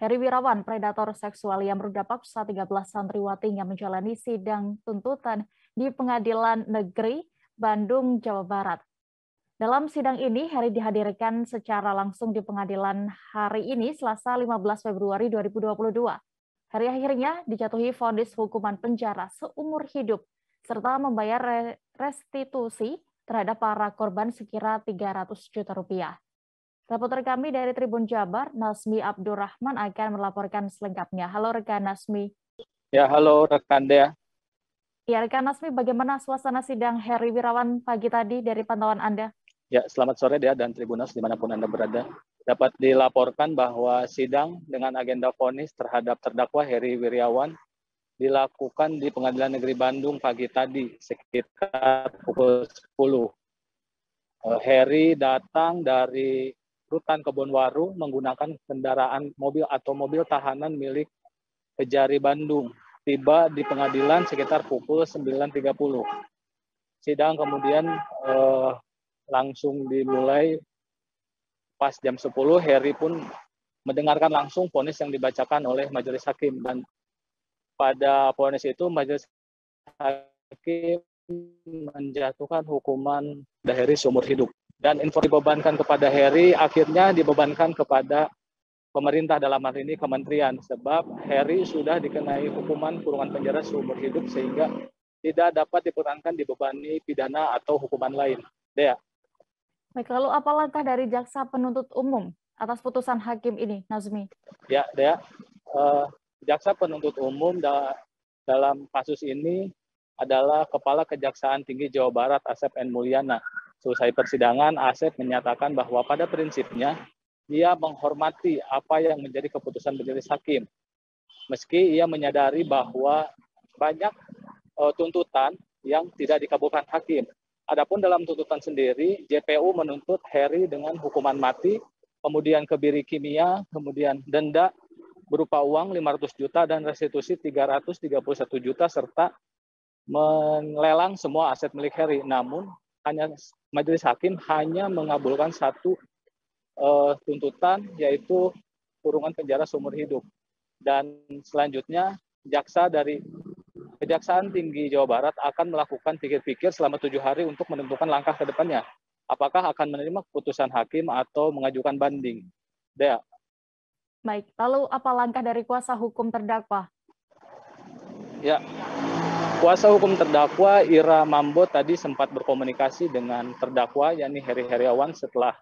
Heri Wirawan, predator seksual yang meruda paksa 13 santriwatinya menjalani sidang tuntutan di Pengadilan Negeri Bandung, Jawa Barat. Dalam sidang ini, Heri dihadirkan secara langsung di pengadilan hari ini, Selasa 15 Februari 2022. Heri akhirnya dijatuhi vonis hukuman penjara seumur hidup, serta membayar restitusi terhadap para korban sekira 300 juta rupiah. Reporter kami dari Tribun Jabar, Nasmi Abdurrahman akan melaporkan selengkapnya. Halo rekan Nasmi. Ya, halo rekan Dea. Ya, rekan Nasmi, bagaimana suasana sidang Heri Wirawan pagi tadi dari pantauan Anda? Ya, selamat sore Dea dan Tribunas dimanapun Anda berada. Dapat dilaporkan bahwa sidang dengan agenda vonis terhadap terdakwa Heri Wirawan dilakukan di Pengadilan Negeri Bandung pagi tadi sekitar pukul 10. Heri datang dari Rutan Kebonwaru menggunakan kendaraan mobil atau mobil tahanan milik Kejari Bandung. Tiba di pengadilan sekitar pukul 9.30. Sidang kemudian langsung dimulai pas jam 10. Heri pun mendengarkan langsung vonis yang dibacakan oleh majelis hakim, dan pada vonis itu majelis hakim menjatuhkan hukuman Heri seumur hidup. Dan info dibebankan kepada Heri akhirnya dibebankan kepada pemerintah, dalam hal ini kementerian, sebab Heri sudah dikenai hukuman kurungan penjara seumur hidup sehingga tidak dapat diperankan dibebani pidana atau hukuman lain. Dea. Baik, lalu apa langkah dari jaksa penuntut umum atas putusan hakim ini, Nazmi? Ya, Dea. Jaksa penuntut umum dalam kasus ini adalah Kepala Kejaksaan Tinggi Jawa Barat, Asep N. Mulyana. Selesai persidangan, Asep menyatakan bahwa pada prinsipnya ia menghormati apa yang menjadi keputusan majelis hakim. Meski ia menyadari bahwa banyak tuntutan yang tidak dikabulkan hakim. Adapun dalam tuntutan sendiri, JPU menuntut Heri dengan hukuman mati, kemudian kebiri kimia, kemudian denda berupa uang 500 juta dan restitusi 331 juta serta melelang semua aset milik Heri. Namun majelis hakim hanya mengabulkan satu tuntutan, yaitu kurungan penjara seumur hidup. Dan selanjutnya jaksa dari Kejaksaan Tinggi Jawa Barat akan melakukan pikir-pikir selama 7 hari untuk menentukan langkah ke depannya. Apakah akan menerima keputusan hakim atau mengajukan banding. Dea. Baik, lalu apa langkah dari kuasa hukum terdakwa? Ya, kuasa hukum terdakwa Ira Mambo tadi sempat berkomunikasi dengan terdakwa, yakni Heri Wirawan, setelah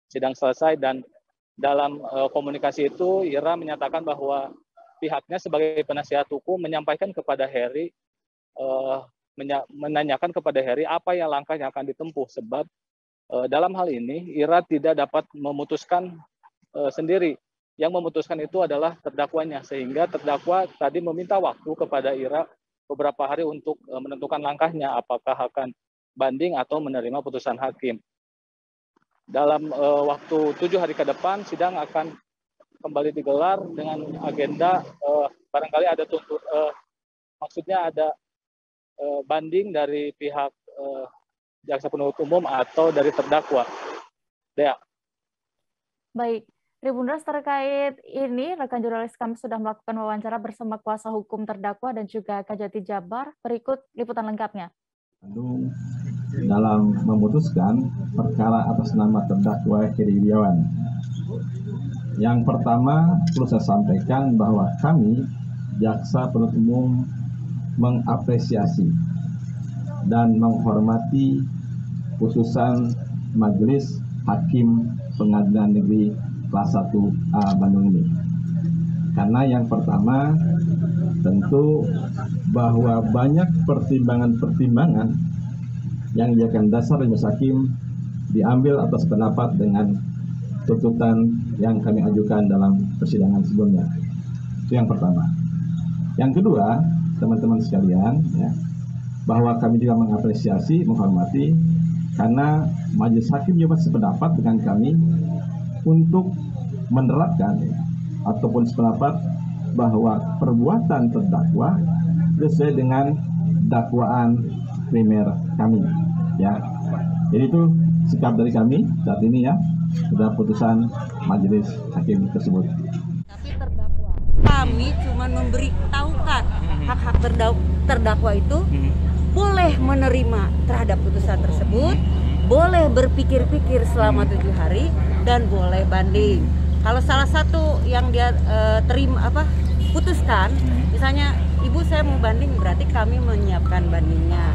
sidang selesai, dan dalam komunikasi itu Ira menyatakan bahwa pihaknya sebagai penasihat hukum menyampaikan kepada Heri, menanyakan kepada Heri apa yang langkah yang akan ditempuh, sebab dalam hal ini Ira tidak dapat memutuskan sendiri. Yang memutuskan itu adalah terdakwanya, sehingga terdakwa tadi meminta waktu kepada Ira beberapa hari untuk menentukan langkahnya, apakah akan banding atau menerima putusan hakim. Dalam waktu 7 hari ke depan, sidang akan kembali digelar dengan agenda barangkali ada maksudnya ada banding dari pihak jaksa penuntut umum atau dari terdakwa. Dea. Baik, Tribuners, terkait ini rekan jurnalis kami sudah melakukan wawancara bersama kuasa hukum terdakwa dan juga Kajati Jabar. Berikut liputan lengkapnya. Dalam memutuskan perkara atas nama terdakwa Heri Wirawan. Yang pertama, perlu saya sampaikan bahwa kami, jaksa penuntut umum, mengapresiasi dan menghormati putusan Majelis Hakim Pengadilan Negeri Kelas 1A Bandung ini. Karena yang pertama, tentu bahwa banyak pertimbangan-pertimbangan yang dijadikan dasar majelis hakim diambil atas pendapat dengan tuntutan yang kami ajukan dalam persidangan sebelumnya. Itu yang pertama. Yang kedua, teman-teman sekalian, ya, bahwa kami juga mengapresiasi, menghormati, karena majelis hakim juga sependapat dengan kami untuk menerapkan ataupun sependapat bahwa perbuatan terdakwa sesuai dengan dakwaan primer kami, ya. Jadi itu sikap dari kami saat ini, ya, sudah putusan majelis hakim tersebut. Tapi terdakwa kami cuma memberitahukan hak-hak terdakwa itu boleh menerima terhadap putusan tersebut, boleh berpikir-pikir selama 7 hari, dan boleh banding. Kalau salah satu yang dia putuskan, misalnya ibu saya mau banding, berarti kami menyiapkan bandingnya.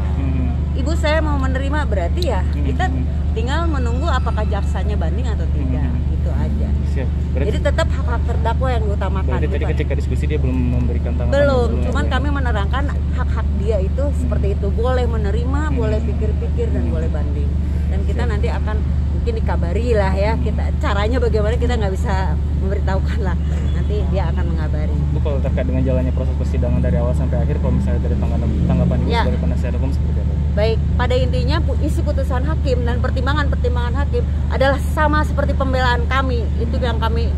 Ibu saya mau menerima, berarti ya kita tinggal menunggu apakah jaksanya banding atau tidak. Itu aja. Siap. Jadi tetap hak-hak terdakwa yang diutamakan. Berarti tadi ketika diskusi dia belum memberikan tanggapan? Belum, cuman kami menerangkan hak-hak dia itu seperti itu. Boleh menerima, boleh pikir-pikir, dan boleh banding. Dan kita nanti akan mungkin dikabari lah ya, kita caranya bagaimana kita nggak bisa memberitahukan lah. Nanti dia akan mengabari. Bu, kalau terkait dengan jalannya proses persidangan dari awal sampai akhir, kalau misalnya dari tanggapan Ibu sebagai penasihat hukum seperti apa? Baik, pada intinya isi putusan hakim dan pertimbangan-pertimbangan hakim adalah sama seperti pembelaan kami. Itu yang kami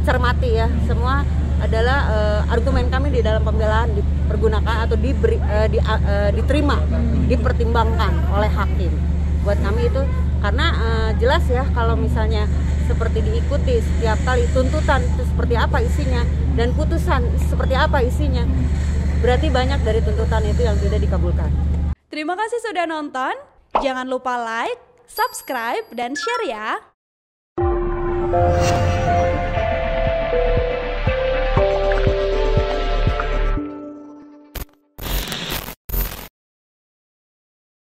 cermati ya. Semua adalah argumen kami di dalam pembelaan dipergunakan atau diterima, dipertimbangkan oleh hakim. Buat kami itu karena jelas ya, kalau misalnya seperti diikuti setiap kali tuntutan itu seperti apa isinya dan putusan seperti apa isinya, berarti banyak dari tuntutan itu yang tidak dikabulkan. Terima kasih sudah nonton. Jangan lupa like, subscribe, dan share ya.